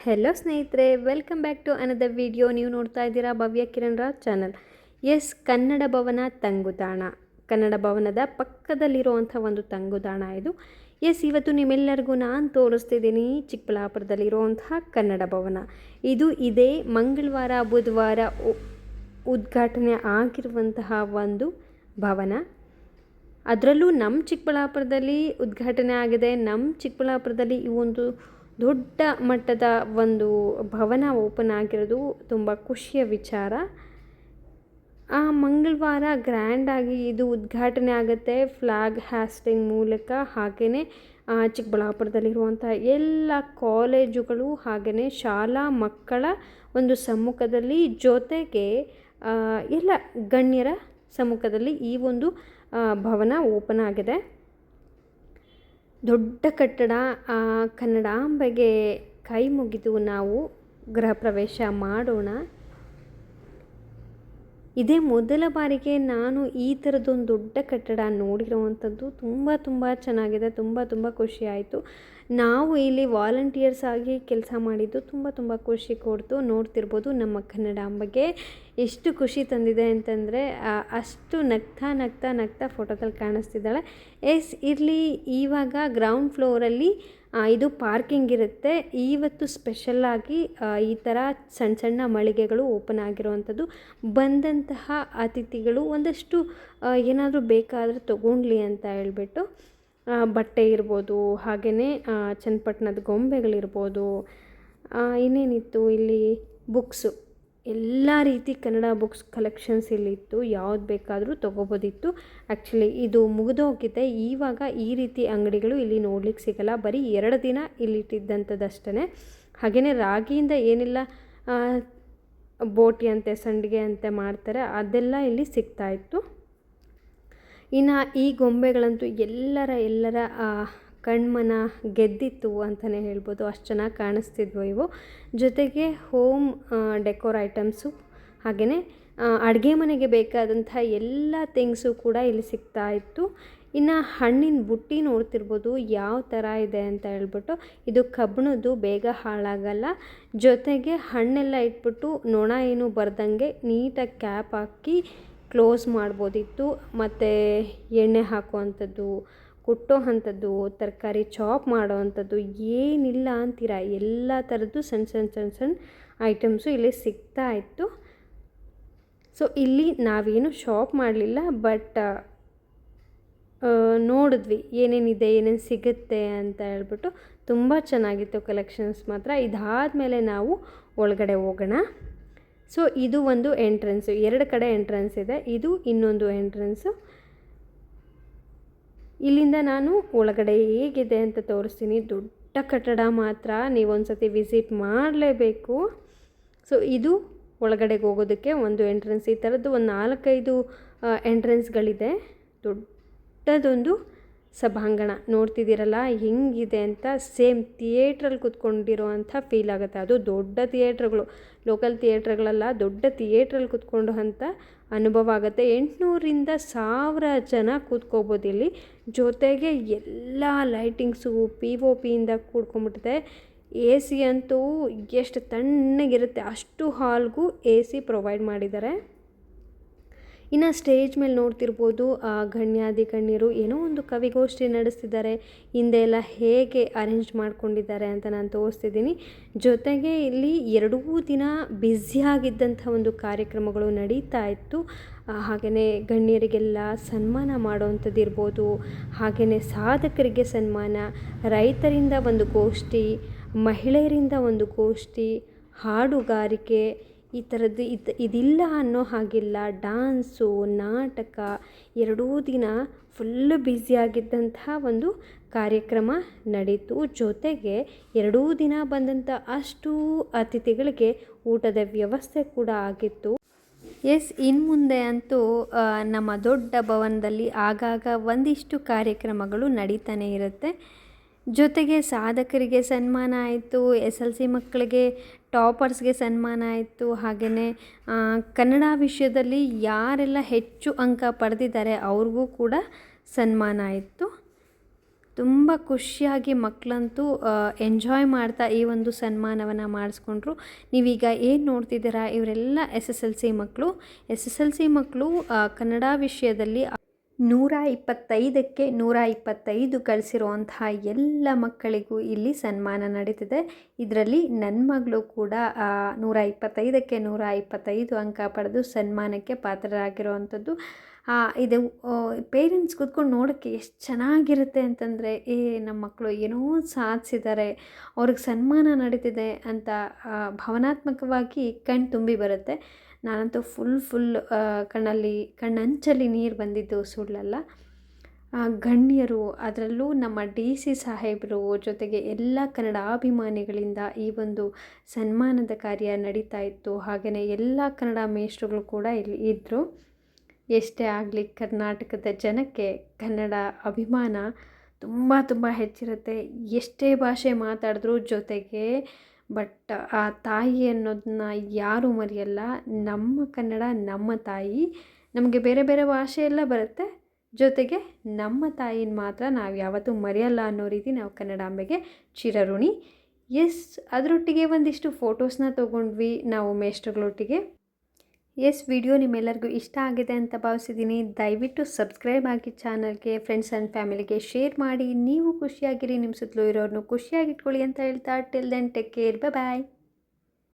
Hello ಸ್ನೇಹಿತರೆ, welcome back to another video. ನೀವು ನೋಡ್ತಾ ಇದ್ದೀರಾ ಭವ್ಯ ಕಿರಣ್ ರಾಜ್ ಚಾನಲ್. ಎಸ್, ಕನ್ನಡ ಭವನ ತಂಗುದಾಣ, ಕನ್ನಡ ಭವನದ ಪಕ್ಕದಲ್ಲಿರುವಂಥ ಒಂದು ತಂಗುದಾಣ ಇದು. ಎಸ್, ಇವತ್ತು ನಿಮ್ಮೆಲ್ಲರಿಗೂ ನಾನು ತೋರಿಸ್ತಿದ್ದೀನಿ ಚಿಕ್ಕಬಳ್ಳಾಪುರದಲ್ಲಿರುವಂತಹ ಕನ್ನಡ ಭವನ. ಇದು ಇದೇ ಮಂಗಳವಾರ ಬುಧವಾರ ಉದ್ಘಾಟನೆ ಆಗಿರುವಂತಹ ಒಂದು ಭವನ. ಅದರಲ್ಲೂ ನಮ್ಮ ಚಿಕ್ಕಬಳ್ಳಾಪುರದಲ್ಲಿ ಉದ್ಘಾಟನೆ ಆಗಿದೆ. ನಮ್ಮ ಚಿಕ್ಕಬಳ್ಳಾಪುರದಲ್ಲಿ ಈ ಒಂದು ದೊಡ್ಡ ಮಟ್ಟದ ಒಂದು ಭವನ ಓಪನ್ ಆಗಿರೋದು ತುಂಬ ಖುಷಿಯ ವಿಚಾರ. ಮಂಗಳವಾರ ಗ್ರ್ಯಾಂಡಾಗಿ ಇದು ಉದ್ಘಾಟನೆ ಆಗುತ್ತೆ ಫ್ಲ್ಯಾಗ್ ಹಾಸ್ಟಿಂಗ್ ಮೂಲಕ. ಹಾಗೆಯೇ ಚಿಕ್ಕಬಳ್ಳಾಪುರದಲ್ಲಿರುವಂಥ ಎಲ್ಲ ಕಾಲೇಜುಗಳು ಹಾಗೆಯೇ ಶಾಲಾ ಮಕ್ಕಳ ಒಂದು ಸಮ್ಮುಖದಲ್ಲಿ, ಜೊತೆಗೆ ಎಲ್ಲ ಗಣ್ಯರ ಸಮ್ಮುಖದಲ್ಲಿ ಈ ಒಂದು ಭವನ ಓಪನ್ ಆಗಿದೆ. ದೊಡ್ಡ ಕಟ್ಟಡ. ಕನ್ನಡಾಂಬೆಗೆ ಕೈ ಮುಗಿದು ನಾವು ಗೃಹ ಪ್ರವೇಶ ಮಾಡೋಣ. ಇದೇ ಮೊದಲ ಬಾರಿಗೆ ನಾನು ಈ ಥರದೊಂದು ದೊಡ್ಡ ಕಟ್ಟಡ ನೋಡಿರುವಂಥದ್ದು. ತುಂಬ ಚೆನ್ನಾಗಿದೆ. ತುಂಬ ಖುಷಿ ಆಯಿತು. ನಾವು ಇಲ್ಲಿ ವಾಲಂಟಿಯರ್ಸ್ ಆಗಿ ಕೆಲಸ ಮಾಡಿದ್ದು ತುಂಬ ಖುಷಿ ಕೊಡ್ತು. ನೋಡ್ತಿರ್ಬೋದು ನಮ್ಮ ಕನ್ನಡಾಂಬೆಗೆ ಎಷ್ಟು ಖುಷಿ ತಂದಿದೆ ಅಂತಂದರೆ ಅಷ್ಟು ನಗ್ತಾ ಫೋಟೋದಲ್ಲಿ ಕಾಣಿಸ್ತಿದ್ದಾಳೆ. ಎಸ್, ಇಲ್ಲಿ ಇವಾಗ ಗ್ರೌಂಡ್ ಫ್ಲೋರಲ್ಲಿ ಇದು ಪಾರ್ಕಿಂಗ್ ಇರುತ್ತೆ. ಇವತ್ತು ಸ್ಪೆಷಲ್ಲಾಗಿ ಈ ಥರ ಸಣ್ಣ ಮಳಿಗೆಗಳು ಓಪನ್ ಆಗಿರುವಂಥದ್ದು. ಬಂದಂತಹ ಅತಿಥಿಗಳು ಒಂದಷ್ಟು ಏನಾದರೂ ಬೇಕಾದರೆ ತೊಗೊಂಡ್ಲಿ ಅಂತ ಹೇಳ್ಬಿಟ್ಟು ಬಟ್ಟೆ ಇರ್ಬೋದು, ಹಾಗೆಯೇ ಚನ್ನಪಟ್ಟಣದ ಗೊಂಬೆಗಳಿರ್ಬೋದು, ಇನ್ನೇನಿತ್ತು ಇಲ್ಲಿ ಬುಕ್ಸು, ಎಲ್ಲ ರೀತಿ ಕನ್ನಡ ಬುಕ್ಸ್ ಕಲೆಕ್ಷನ್ಸ್ ಇಲ್ಲಿತ್ತು. ಯಾವ್ದು ಬೇಕಾದರೂ ತೊಗೋಬೋದಿತ್ತು. ಆ್ಯಕ್ಚುಲಿ ಇದು ಮುಗಿದೋಗಿದೆ. ಇವಾಗ ಈ ರೀತಿ ಅಂಗಡಿಗಳು ಇಲ್ಲಿ ನೋಡ್ಲಿಕ್ಕೆ ಸಿಗಲ್ಲ. ಬರೀ 2 ದಿನ ಇಲ್ಲಿಟ್ಟಿದ್ದಂಥದ್ದಷ್ಟೇ. ಹಾಗೆಯೇ ರಾಗಿಯಿಂದ ಏನೆಲ್ಲ ಬೋಟಿ ಅಂತೆ, ಸಂಡಿಗೆ ಅಂತೆ ಮಾಡ್ತಾರೆ, ಅದೆಲ್ಲ ಇಲ್ಲಿ ಸಿಗ್ತಾಯಿತ್ತು. ಇನ್ನು ಈ ಗೊಂಬೆಗಳಂತೂ ಎಲ್ಲರ ಕಣ್ಮನ ಗೆದ್ದಿತ್ತು ಅಂತಲೇ ಹೇಳ್ಬೋದು. ಅಷ್ಟು ಚೆನ್ನಾಗಿ ಕಾಣಿಸ್ತಿದ್ವು ಇವು. ಜೊತೆಗೆ ಹೋಮ್ ಡೆಕೋರ್ ಐಟಮ್ಸು, ಹಾಗೆಯೇ ಅಡುಗೆ ಮನೆಗೆ ಬೇಕಾದಂಥ ಎಲ್ಲ ಥಿಂಗ್ಸು ಕೂಡ ಇಲ್ಲಿ ಸಿಗ್ತಾ ಇತ್ತು. ಇನ್ನು ಹಣ್ಣಿನ ಬುಟ್ಟಿ ನೋಡ್ತಿರ್ಬೋದು ಯಾವ ಥರ ಇದೆ ಅಂತ ಹೇಳ್ಬಿಟ್ಟು. ಇದು ಕಬ್ಬಿಣದ್ದು, ಬೇಗ ಹಾಳಾಗಲ್ಲ. ಜೊತೆಗೆ ಹಣ್ಣೆಲ್ಲ ಇಟ್ಬಿಟ್ಟು ನೊಣ ಏನು ಬರ್ದಂಗೆ ನೀಟಾಗಿ ಕ್ಯಾಪ್ ಹಾಕಿ ಕ್ಲೋಸ್ ಮಾಡ್ಬೋದಿತ್ತು. ಮತ್ತು ಎಣ್ಣೆ ಹಾಕುವಂಥದ್ದು, ಕುಟ್ಟೋ ಅಂಥದ್ದು, ತರಕಾರಿ ಚಾಪ್ ಮಾಡೋ ಅಂಥದ್ದು ಏನಿಲ್ಲ ಅಂತೀರ, ಎಲ್ಲ ಥರದ್ದು ಸಣ್ಣ ಐಟಮ್ಸು ಇಲ್ಲಿ ಸಿಗ್ತಾ ಇತ್ತು. ಸೊ ಇಲ್ಲಿ ನಾವೇನು ಶಾಪ್ ಮಾಡಲಿಲ್ಲ, ಬಟ್ ನೋಡಿದ್ವಿ ಏನೇನಿದೆ, ಏನೇನು ಸಿಗುತ್ತೆ ಅಂತ ಹೇಳ್ಬಿಟ್ಟು. ತುಂಬ ಚೆನ್ನಾಗಿತ್ತು ಕಲೆಕ್ಷನ್ಸ್ ಮಾತ್ರ. ಇದಾದಮೇಲೆ ನಾವು ಒಳಗಡೆ ಹೋಗೋಣ. ಸೊ ಇದು ಒಂದು ಎಂಟ್ರೆನ್ಸು, 2 ಕಡೆ ಎಂಟ್ರೆನ್ಸ್ ಇದೆ. ಇದು ಇನ್ನೊಂದು ಎಂಟ್ರೆನ್ಸು. ಇಲ್ಲಿಂದ ನಾನು ಒಳಗಡೆ ಹೇಗಿದೆ ಅಂತ ತೋರಿಸ್ತೀನಿ. ದೊಡ್ಡ ಕಟ್ಟಡ ಮಾತ್ರ, ನೀವೊಂದು ಸತಿ ವಿಸಿಟ್ ಮಾಡಲೇಬೇಕು. ಸೊ ಇದು ಒಳಗಡೆಗೆ ಹೋಗೋದಕ್ಕೆ ಒಂದು ಎಂಟ್ರೆನ್ಸ್. ಈ ಥರದ್ದು ಒಂದು 4-5 ಎಂಟ್ರೆನ್ಸ್ಗಳಿದೆ. ದೊಡ್ಡದೊಂದು ಸಭಾಂಗಣ ನೋಡ್ತಿದ್ದೀರಲ್ಲ ಹೆಂಗಿದೆ ಅಂತ. ಸೇಮ್ ಥಿಯೇಟ್ರಲ್ಲಿ ಕೂತ್ಕೊಂಡಿರೋ ಅಂಥ ಫೀಲ್ ಆಗುತ್ತೆ. ಅದು ದೊಡ್ಡ ಥಿಯೇಟ್ರ್ಗಳು, ಲೋಕಲ್ ಥಿಯೇಟ್ರ್ಗಳಲ್ಲ, ದೊಡ್ಡ ಥಿಯೇಟ್ರಲ್ಲಿ ಕೂತ್ಕೊಂಡು ಅಂಥ ಅನುಭವ ಆಗುತ್ತೆ. 800ರಿಂದ 1000 ಜನ ಕೂತ್ಕೋಬೋದು ಇಲ್ಲಿ. ಜೊತೆಗೆ ಎಲ್ಲ ಲೈಟಿಂಗ್ಸು POPಯಿಂದ ಕೂಡ್ಕೊಂಡ್ಬಿಟ್ಟಿದೆ. AC ಅಂತೂ ಎಷ್ಟು ತಣ್ಣಗಿರುತ್ತೆ ಅಷ್ಟು ಹಾಲ್ಗೂ AC ಪ್ರೊವೈಡ್ ಮಾಡಿದ್ದಾರೆ. ಇನ್ನು ಸ್ಟೇಜ್ ಮೇಲೆ ನೋಡ್ತಿರ್ಬೋದು ಗಣ್ಯರು ಏನೋ ಒಂದು ಕವಿಗೋಷ್ಠಿ ನಡೆಸ್ತಿದ್ದಾರೆ. ಹಿಂದೆ ಎಲ್ಲ ಹೇಗೆ ಅರೇಂಜ್ ಮಾಡ್ಕೊಂಡಿದ್ದಾರೆ ಅಂತ ನಾನು ತೋರಿಸ್ತಿದ್ದೀನಿ. ಜೊತೆಗೆ ಇಲ್ಲಿ 2 ದಿನ ಬ್ಯುಸಿಯಾಗಿದ್ದಂಥ ಒಂದು ಕಾರ್ಯಕ್ರಮಗಳು ನಡೀತಾ ಇತ್ತು. ಹಾಗೆಯೇ ಗಣ್ಯರಿಗೆಲ್ಲ ಸನ್ಮಾನ ಮಾಡೋವಂಥದ್ದು ಇರ್ಬೋದು, ಹಾಗೆಯೇ ಸಾಧಕರಿಗೆ ಸನ್ಮಾನ, ರೈತರಿಂದ ಒಂದು ಗೋಷ್ಠಿ, ಮಹಿಳೆಯರಿಂದ ಒಂದು ಗೋಷ್ಠಿ, ಹಾಡುಗಾರಿಕೆ, ಈ ಥರದ್ದು ಇದಿಲ್ಲ ಅನ್ನೋ ಹಾಗಿಲ್ಲ. ಡ್ಯಾನ್ಸು, ನಾಟಕ, 2 ದಿನ ಫುಲ್ಲು ಬ್ಯುಸಿಯಾಗಿದ್ದಂತಹ ಒಂದು ಕಾರ್ಯಕ್ರಮ ನಡೀತು. ಜೊತೆಗೆ 2 ದಿನ ಬಂದಂಥ ಅಷ್ಟು ಅತಿಥಿಗಳಿಗೆ ಊಟದ ವ್ಯವಸ್ಥೆ ಕೂಡ ಆಗಿತ್ತು. ಎಸ್, ಇನ್ನು ಮುಂದೆ ಅಂತೂ ನಮ್ಮ ದೊಡ್ಡ ಭವನದಲ್ಲಿ ಆಗಾಗ ಒಂದಿಷ್ಟು ಕಾರ್ಯಕ್ರಮಗಳು ನಡೀತಾನೆ ಇರುತ್ತೆ. ಜೊತೆಗೆ ಸಾಧಕರಿಗೆ ಸನ್ಮಾನ ಆಯಿತು, SLC ಮಕ್ಕಳಿಗೆ, ಟಾಪರ್ಸ್ಗೆ ಸನ್ಮಾನ ಆಯಿತು. ಹಾಗೆಯೇ ಕನ್ನಡ ವಿಷಯದಲ್ಲಿ ಯಾರೆಲ್ಲ ಹೆಚ್ಚು ಅಂಕ ಪಡೆದಿದ್ದಾರೆ ಅವ್ರಿಗೂ ಕೂಡ ಸನ್ಮಾನ ಆಯಿತು. ತುಂಬ ಖುಷಿಯಾಗಿ ಮಕ್ಕಳಂತೂ ಎಂಜಾಯ್ ಮಾಡ್ತಾ ಈ ಒಂದು ಸನ್ಮಾನವನ್ನು ಮಾಡಿಸ್ಕೊಂಡ್ರು. ನೀವೀಗ ಏನು ನೋಡ್ತಿದ್ದೀರಾ ಇವರೆಲ್ಲ SSLC ಮಕ್ಕಳು. SSLC ಮಕ್ಕಳು ಕನ್ನಡ ವಿಷಯದಲ್ಲಿ 125ಕ್ಕೆ 125 ಗಳಿಸಿರುವಂತಹ ಎಲ್ಲ ಮಕ್ಕಳಿಗೂ ಇಲ್ಲಿ ಸನ್ಮಾನ ನಡೀತಿದೆ. ಇದರಲ್ಲಿ ನನ್ನ ಮಗಳು ಕೂಡ 125ಕ್ಕೆ 125 ಅಂಕ ಪಡೆದು ಸನ್ಮಾನಕ್ಕೆ ಪಾತ್ರರಾಗಿರುವಂಥದ್ದು. ಇದು ಪೇರೆಂಟ್ಸ್ ಕೂತ್ಕೊಂಡು ನೋಡೋಕ್ಕೆ ಎಷ್ಟು ಚೆನ್ನಾಗಿರುತ್ತೆ ಅಂತಂದರೆ, ನಮ್ಮ ಮಕ್ಕಳು ಏನೋ ಸಾಧಿಸಿದ್ದಾರೆ, ಅವ್ರಿಗೆ ಸನ್ಮಾನ ನಡೀತಿದೆ ಅಂತ ಭಾವನಾತ್ಮಕವಾಗಿ ಕಣ್ಣು ತುಂಬಿ ಬರುತ್ತೆ. ನಾನಂತೂ ಫುಲ್ ಕಣ್ಣಂಚಲ್ಲಿ ನೀರು ಬಂದಿದ್ದು ಸುಳ್ಳಲ್ಲ. ಗಣ್ಯರು, ಅದರಲ್ಲೂ ನಮ್ಮ DC ಸಾಹೇಬರು ಜೊತೆಗೆ ಎಲ್ಲ ಕನ್ನಡಾಭಿಮಾನಿಗಳಿಂದ ಈ ಒಂದು ಸನ್ಮಾನದ ಕಾರ್ಯ ನಡೀತಾ ಇತ್ತು. ಹಾಗೆಯೇ ಎಲ್ಲ ಕನ್ನಡ ಮೇಷ್ಟ್ರುಗಳು ಕೂಡ ಇಲ್ಲಿ ಇದ್ದರು. ಎಷ್ಟೇ ಆಗಲಿ ಕರ್ನಾಟಕದ ಜನಕ್ಕೆ ಕನ್ನಡ ಅಭಿಮಾನ ತುಂಬ ಹೆಚ್ಚಿರುತ್ತೆ. ಎಷ್ಟೇ ಭಾಷೆ ಮಾತಾಡಿದ್ರೂ ಜೊತೆಗೆ ಬಟ್ ಆ ತಾಯಿ ಅನ್ನೋದನ್ನ ಯಾರೂ ಮರೆಯಲ್ಲ. ನಮ್ಮ ಕನ್ನಡ ನಮ್ಮ ತಾಯಿ. ನಮಗೆ ಬೇರೆ ಬೇರೆ ಭಾಷೆ ಎಲ್ಲ ಬರುತ್ತೆ, ಜೊತೆಗೆ ನಮ್ಮ ತಾಯಿನ ಮಾತ್ರ ನಾವು ಯಾವತ್ತೂ ಮರೆಯಲ್ಲ ಅನ್ನೋ ರೀತಿ ನಾವು ಕನ್ನಡಾಂಬೆಗೆ ಚಿರಋಣಿ. ಅದರೊಟ್ಟಿಗೆ ಒಂದಿಷ್ಟು ಫೋಟೋಸ್ನ ತೊಗೊಂಡ್ವಿ ನಾವು ಮೇಷ್ಟ್ರುಗಳೊಟ್ಟಿಗೆ. ವಿಡಿಯೋ ನಿಮ್ಮೆಲ್ಲರಿಗೂ ಇಷ್ಟ ಆಗಿದೆ ಅಂತ ಭಾವಿಸಿದ್ದೀನಿ. ದಯವಿಟ್ಟು ಸಬ್ಸ್ಕ್ರೈಬ್ ಆಗಿ ಚಾನಲ್ಗೆ, ಫ್ರೆಂಡ್ಸ್ ಆ್ಯಂಡ್ ಫ್ಯಾಮಿಲಿಗೆ ಶೇರ್ ಮಾಡಿ. ನೀವು ಖುಷಿಯಾಗಿರಿ, ನಿಮ್ಮ ಸುತ್ತಲೂ ಇರೋರನ್ನು ಖುಷಿಯಾಗಿಟ್ಕೊಳ್ಳಿ ಅಂತ ಹೇಳ್ತಾ ಟಿಲ್ ದೆನ್ ಟೇಕ್ ಕೇರ್, ಬಾಯ್.